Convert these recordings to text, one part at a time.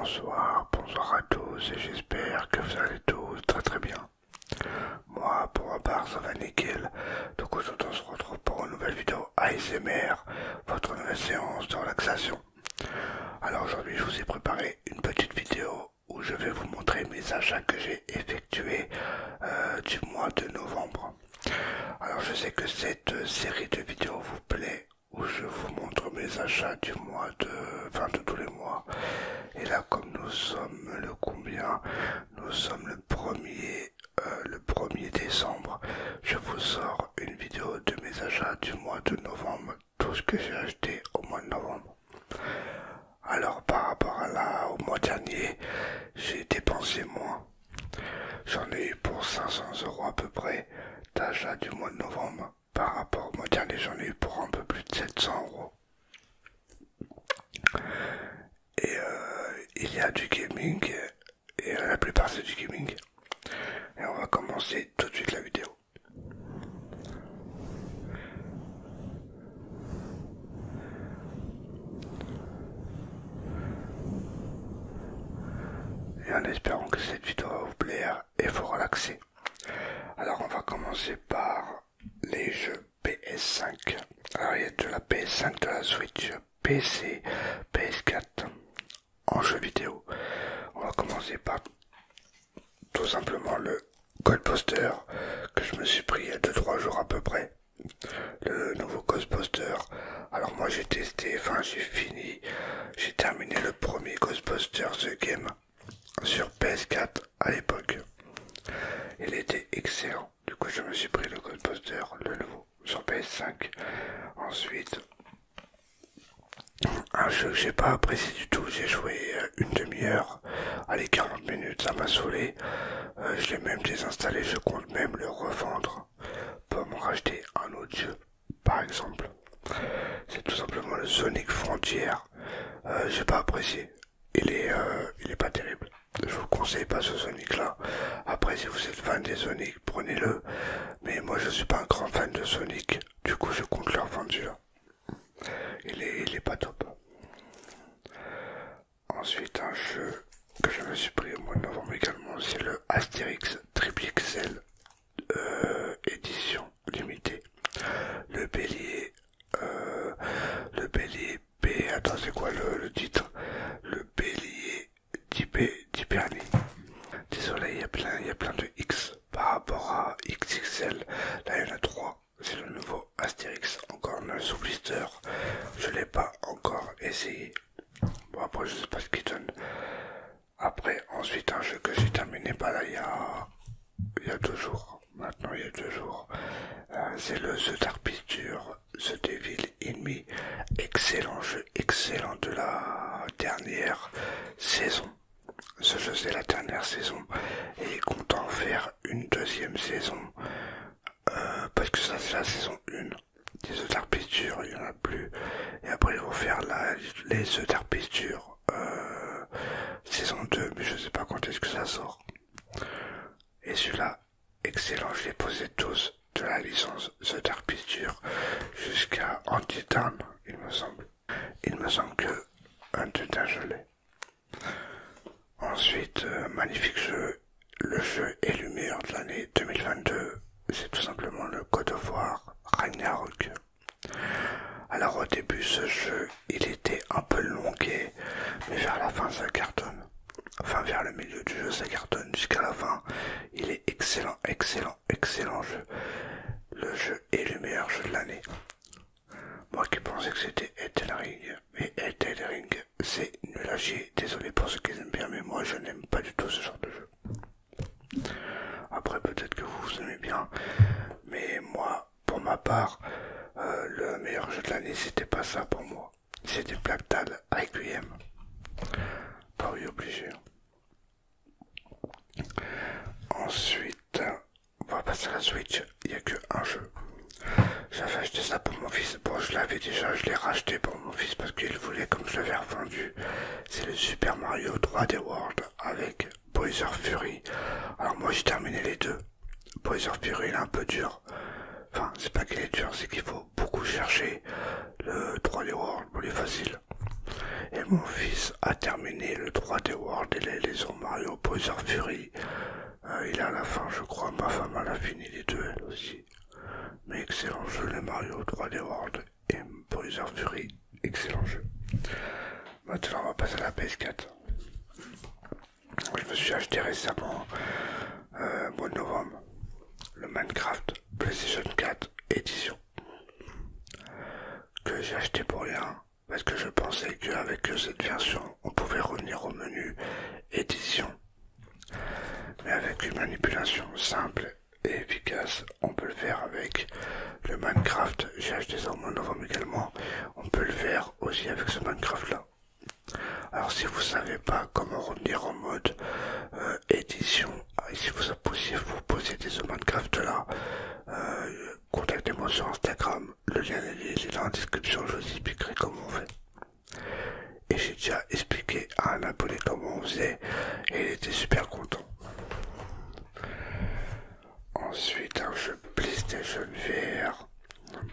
bonsoir à tous et j'espère que vous allez tous très bien. Moi, pour ma part, ça va nickel. Donc aujourd'hui, on se retrouve pour une nouvelle vidéo ASMR, votre nouvelle séance de relaxation. Alors aujourd'hui, je vous ai préparé une petite vidéo où je vais vous montrer mes achats que j'ai effectués du mois de novembre. Alors je sais que cette série de vidéos vous plaît, où je vous montre mes achats du mois de tous les mois. Et là, comme nous sommes le combien? Nous sommes le 1er décembre. Je vous sors une vidéo de mes achats du mois de novembre, tout ce que j'ai acheté au mois de novembre. Alors par rapport au mois dernier, j'ai dépensé moins. J'en ai eu pour 500 € à peu près d'achat du mois de novembre. Par rapport au mois dernier, j'en ai eu pour un peu plus de 700 €. Et il y a du gaming, et la plupart c'est du gaming. Et on va commencer tout de suite la vidéo. Et en espérant que cette vidéo va vous plaire et vous relaxer. Alors on va commencer par les jeux PS5. Alors il y a de la PS5, de la Switch, PC, PS4 en jeu vidéo. On va commencer par tout simplement le Ghostbuster que je me suis pris il y a 2-3 jours à peu près. Le nouveau Ghostbuster. Alors moi j'ai testé, j'ai terminé le premier Ghostbuster The Game sur PS4 à l'époque. Il était excellent. Du coup je me suis pris le Ghostbuster, le nouveau, sur PS5. Ensuite, un jeu que j'ai pas apprécié du tout, j'ai joué une demi-heure, allez 40 minutes, ça m'a saoulé. Je l'ai même désinstallé, je compte même le revendre pour me racheter un autre jeu, par exemple. C'est tout simplement le Sonic Frontier. J'ai pas apprécié. Il est pas terrible. Je vous conseille pas ce Sonic là. Après, si vous êtes fan des Sonic, prenez-le. Mais moi je suis pas un grand fan de Sonic. Du coup je compte le revendre celui-là. Il est pas top. Ensuite, un jeu que je me suis pris au mois de novembre également, c'est le Astérix Triple XL édition limitée. Le bélier B, attends c'est quoi le titre? Le bélier d'Hypernie. Désolé, il y a plein de X par rapport à XXL. Là il y en a 3. C'est le nouveau Astérix, encore un sous blister. Je l'ai pas encore essayé. Bon après je sais pas ce qu'il donne. Après ensuite un jeu que j'ai terminé il y a 2 jours. Maintenant il y a 2 jours. C'est le The Dark Pictures, The Devil in Me. Excellent jeu, excellent de la dernière saison. Ce jeu c'est la dernière saison et il compte en faire une deuxième saison. Parce que ça c'est la saison 1 des The Dark Pictures, il n'y en a plus. Et après ils vont faire les The Dark Pictures saison 2, mais je sais pas quand est-ce que ça sort. Et celui-là, excellent, je l'ai posé tous de la licence The Dark Pictures jusqu'à Antidown, il me semble. Il me semble que Antidown je l'ai. Ensuite, magnifique jeu, le jeu est le meilleur de l'année 2022. C'est tout simplement le God of War Ragnarok. Alors au début ce jeu il était un peu longuet, mais vers la fin ça cartonne. Enfin vers le milieu du jeu ça cartonne jusqu'à la fin. Il est excellent, excellent, excellent jeu. Le jeu est le meilleur jeu de l'année. Moi qui pensais que c'était Elden Ring, mais Elden Ring c'est nul à chier. Désolé pour ceux qui aiment bien, mais moi je n'aime pas du tout ce genre de jeu. Après peut-être que vous aimez bien, mais moi pour ma part le meilleur jeu de l'année c'était pas ça pour moi, c'était Black Dad Requiem. Pas oui obligé. Ensuite on va passer à la Switch. Il n'y a que un jeu. J'avais acheté ça pour mon fils. Bon je l'ai racheté pour mon fils parce qu'il voulait comme je l'avais revendu. C'est le Super Mario 3D World avec Bowser Fury. Alors moi j'ai terminé les deux. Bowser Fury il est un peu dur. Enfin c'est pas qu'il est dur, c'est qu'il faut beaucoup chercher. Le 3D World, il est facile. Et mon fils a terminé le 3D World et les Mario Bowser Fury. Il est à la fin, je crois. Ma femme elle a fini les deux elle aussi. Mais excellent jeu, les Mario 3D World et Bowser Fury. Excellent jeu. Maintenant on va passer à la PS4. Je me suis acheté récemment, mois de novembre, le Minecraft PlayStation 4 édition. Que j'ai acheté pour rien, parce que je pensais qu'avec cette version, on pouvait revenir au menu édition. Mais avec une manipulation simple et efficace, on peut le faire avec le Minecraft. J'ai acheté ça au mois de novembre également. On peut le faire aussi avec ce Minecraft là. Alors si vous savez pas comment revenir en mode édition, si vous possédez ce Minecraft là, contactez-moi sur Instagram, le lien est dans la description, je vous expliquerai comment on fait. Et j'ai déjà expliqué à un abonné comment on faisait et il était super content. Ensuite un jeu PlayStation VR,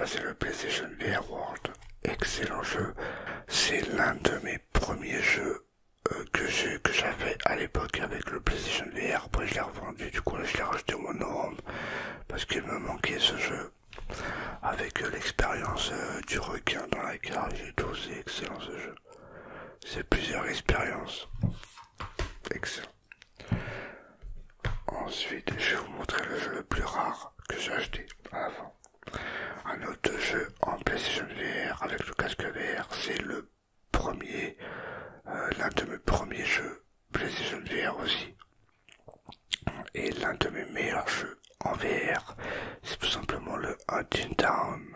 c'est le PlayStation VR World, excellent jeu, c'est l'un de mes premiers jeux que j'avais à l'époque avec le PlayStation VR. Après je l'ai revendu, du coup là je l'ai racheté au mois de novembre parce qu'il me manquait ce jeu avec l'expérience du requin dans la cage et tout. C'est excellent ce jeu, c'est plusieurs expériences, excellent. Ensuite je vais vous montrer le jeu le plus rare que j'ai acheté avant. Un autre jeu en PlayStation VR avec le casque VR, c'est le premier, l'un de mes premiers jeux PlayStation VR aussi. Et l'un de mes meilleurs jeux en VR, c'est tout simplement le Hunting Down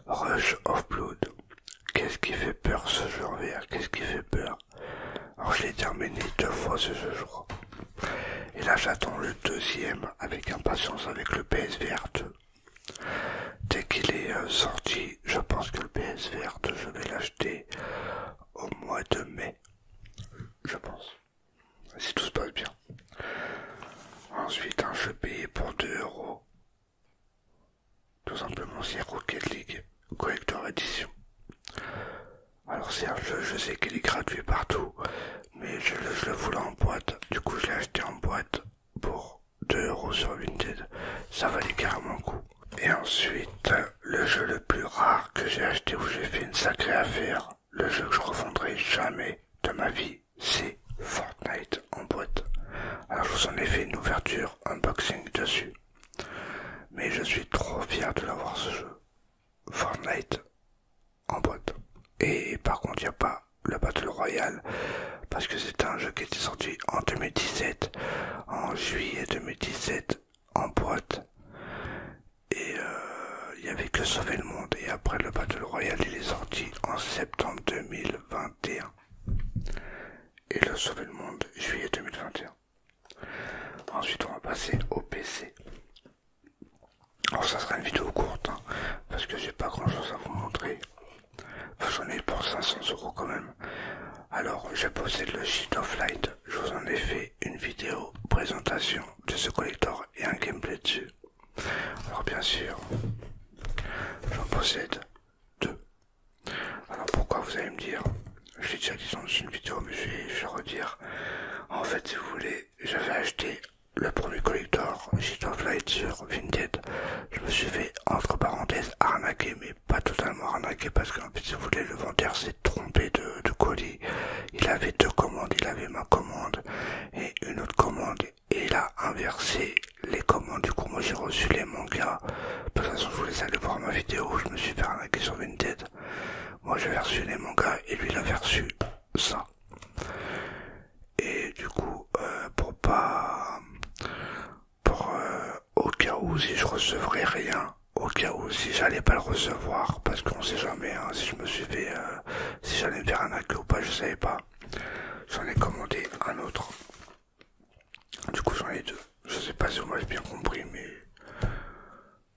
Rush of Blood. Qu'est-ce qui fait peur ce jeu en VR? Qu'est-ce qui fait peur? Alors je l'ai terminé 2 fois ce jeu je crois. Et là j'attends le deuxième avec impatience avec le PSVR 2. Dès qu'il est sorti, je pense que le PSVR 2 je vais l'acheter au mois de mai. Je pense. Si tout se passe bien. Ensuite un jeu payé pour 2 €. Tout simplement c'est Rocket League Collector Edition. Alors c'est un jeu, je sais qu'il est gratuit partout, mais je le voulais en boîte. Du coup je l'ai acheté en boîte pour 2 € sur Vinted. Ça valait carrément le coup. Et ensuite, le jeu le plus rare que j'ai acheté où j'ai fait une sacrée affaire, le jeu que je revendrai jamais de ma vie, c'est Fortnite en boîte. Alors je vous en ai fait une ouverture, unboxing dessus. Mais je suis trop fier de l'avoir ce jeu. Fortnite en boîte. Et par contre il n'y a pas le Battle Royale, parce que c'est un jeu qui était sorti en 2017, en juillet 2017, en boîte. Et il n'y avait que Sauver le Monde. Et après le Battle Royale il est sorti en septembre 2021. Et le Sauver le Monde juillet 2021. Ensuite on va passer au PC. Alors ça sera une vidéo courte hein, parce que j'ai pas grand chose à vous montrer. Enfin, j'en ai pour 500 € quand même. Alors je possède le Sheet of Light. Je vous en ai fait une vidéo présentation de ce collector et un gameplay dessus. Alors bien sûr, j'en possède 2. Alors pourquoi vous allez me dire, je l'ai déjà dit dans une vidéo mais je vais redire. En fait si vous voulez, j'avais acheté le premier collector Sheet of Light sur Vinted. Je me suis fait entre parenthèses arnaquer, mais pas totalement arnaquer parce qu'en fait si vous voulez le vendeur s'est trompé de colis. Il avait 2 commandes, il avait ma commande et une autre commande et il a inversé les commandes. Du coup moi j'ai reçu les mangas. De toute façon je vous laisse aller voir ma vidéo où je me suis fait arnaquer sur Vinted. Moi j'avais reçu les mangas et lui il avait reçu ça. Et du coup au cas où si je recevrais rien, au cas où si j'allais pas le recevoir, parce qu'on sait jamais hein, si je me suis fait si j'allais me faire arnaquer ou pas, je savais pas. J'en ai commandé un autre. Du coup j'en ai 2. Je sais pas si vous m'avez bien compris, mais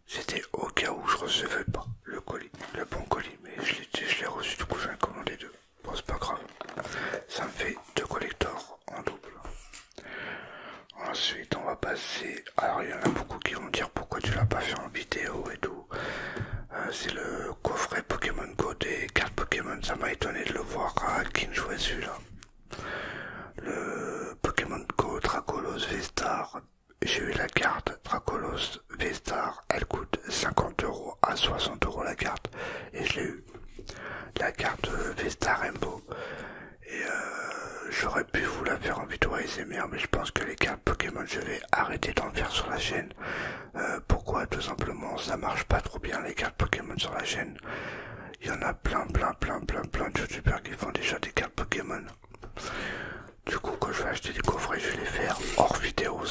c'était au cas où je recevais pas le colis, le bon colis, mais je l'ai reçu, du coup j'en ai commandé 2. Bon c'est pas grave. Ça me fait 2 collectors en double. Ensuite on va passer, alors il y en a beaucoup qui vont dire pourquoi tu l'as pas fait en vidéo et tout. C'est le coffret Pokémon Go des cartes Pokémon, ça m'a étonné de le voir à Kinju carte Dracolos V-Star, elle coûte 50 € à 60 € la carte. Et je l'ai eu. La carte V-Star Rainbow. Et j'aurais pu vous la faire en vidéo ASMR, mais je pense que les cartes Pokémon, je vais arrêter d'en faire sur la chaîne. Pourquoi? Tout simplement, ça marche pas trop bien les cartes Pokémon sur la chaîne. Il y en a plein de youtubeurs qui font déjà des cartes Pokémon. Du coup, quand je vais acheter des coffrets, je vais les faire hors vidéo.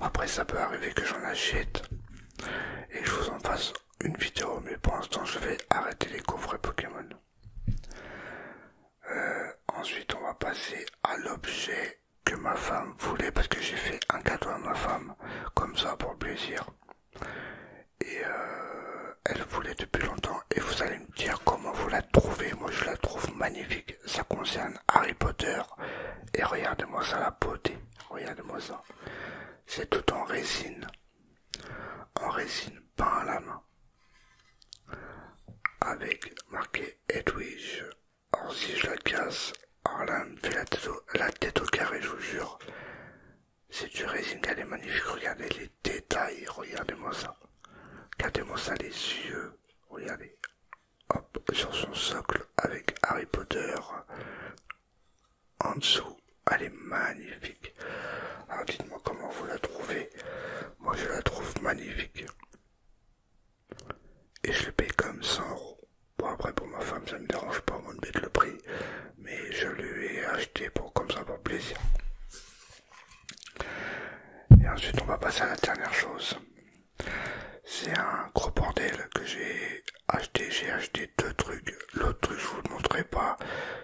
Après, ça peut arriver que j'en achète et que je vous en fasse une vidéo, mais pour l'instant, je vais arrêter les coffrets Pokémon. Ensuite, on va passer à l'objet que ma femme voulait, parce que j'ai fait un cadeau à ma femme, comme ça, pour le plaisir. Et elle voulait depuis longtemps, et vous allez me dire comment vous la trouvez. Moi, je la trouve magnifique. Ça concerne Harry Potter, et regardez-moi ça, la beauté. Regardez-moi ça. C'est tout en résine peint à la main, avec marqué Edwige. Alors si je la casse, alors là, elle me fait la tête au carré, je vous jure. C'est du résine, elle est magnifique. Regardez les détails, regardez-moi ça. Regardez-moi ça, les yeux. Regardez. Hop, sur son socle avec Harry Potter. En dessous, elle est magnifique. Alors dites-moi comment vous la trouvez. Moi je la trouve magnifique. Et je le paye comme 100 €. Bon, après pour ma femme ça me dérange pas moi de mettre le prix, mais je lui ai acheté comme ça pour plaisir. Et ensuite on va passer à la dernière chose. C'est un gros bordel que j'ai acheté. J'ai acheté 2 trucs. L'autre truc je vous le montrerai pas.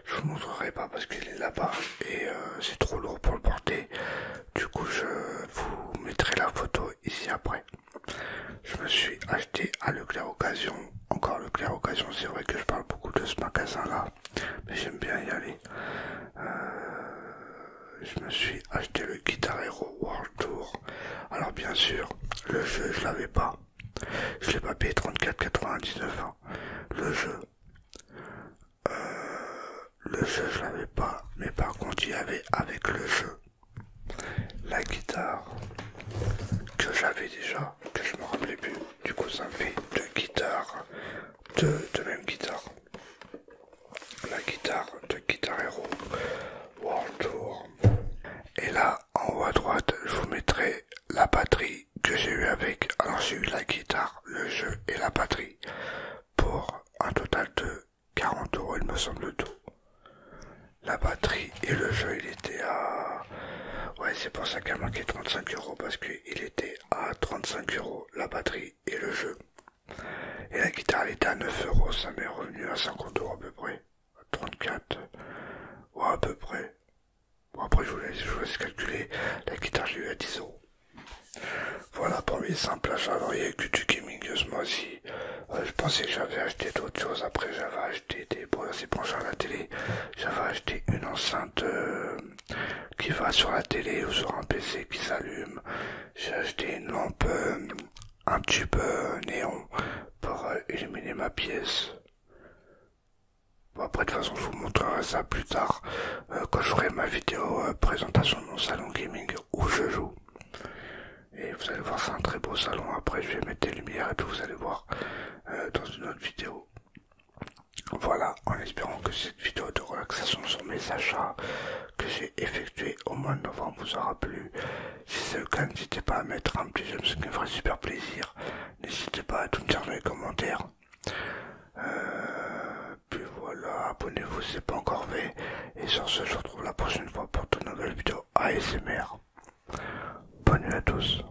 Je vous montrerai pas parce qu'il est là-bas et c'est trop lourd pour le porter. Du coup je vous mettrai la photo ici après. Je me suis acheté à Leclerc Occasion. Encore Leclerc Occasion, c'est vrai que je parle beaucoup de ce magasin là, mais j'aime bien y aller. Je me suis acheté le Guitar Hero World Tour. Alors bien sûr, le jeu je l'avais pas. Je l'ai pas payé 34,99 €. Hein. Le jeu je l'avais pas, mais par contre il y avait avec le jeu la guitare que j'avais déjà, que je me rappelais plus. Du coup ça me fait 2 guitares, deux mêmes guitares. La guitare de Guitar Hero World Tour. Et là en haut à droite je vous mettrai la batterie que j'ai eu avec. Alors j'ai eu la guitare, le jeu et la batterie pour un total de 40 € il me semble tout. La batterie et le jeu il était à... Ouais c'est pour ça qu'il a marqué 35 € parce qu'il était à 35 € la batterie et le jeu. Et la guitare elle était à 9 €, ça m'est revenu à 50 € à peu près. 34, ouais à peu près. Bon après je vous laisse calculer, la guitare je l'ai eu à 10 €. Voilà pour mes simples achats. Alors il y a que du gaming ce mois-ci. Je pensais que j'avais acheté d'autres choses. Après j'avais acheté des... Bon là c'est branché à la télé. J'avais acheté une enceinte qui va sur la télé ou sur un PC qui s'allume. J'ai acheté une lampe, un tube néon pour illuminer ma pièce. Bon après de toute façon je vous montrerai ça plus tard quand je ferai ma vidéo présentation de mon salon gaming où je joue. Et vous allez voir c'est un très beau salon. Après je vais mettre des lumières et tout, vous allez voir dans une autre vidéo. Voilà, en espérant que cette vidéo de relaxation sur mes achats que j'ai effectués au mois de novembre vous aura plu. Si c'est le cas, n'hésitez pas à mettre un petit j'aime, ce qui me ferait super plaisir. N'hésitez pas à tout me dire dans les commentaires. Puis voilà, abonnez-vous si ce n'est pas encore fait. Et sur ce, je vous retrouve la prochaine fois pour de nouvelles vidéos ASMR. Bonne nuit à tous.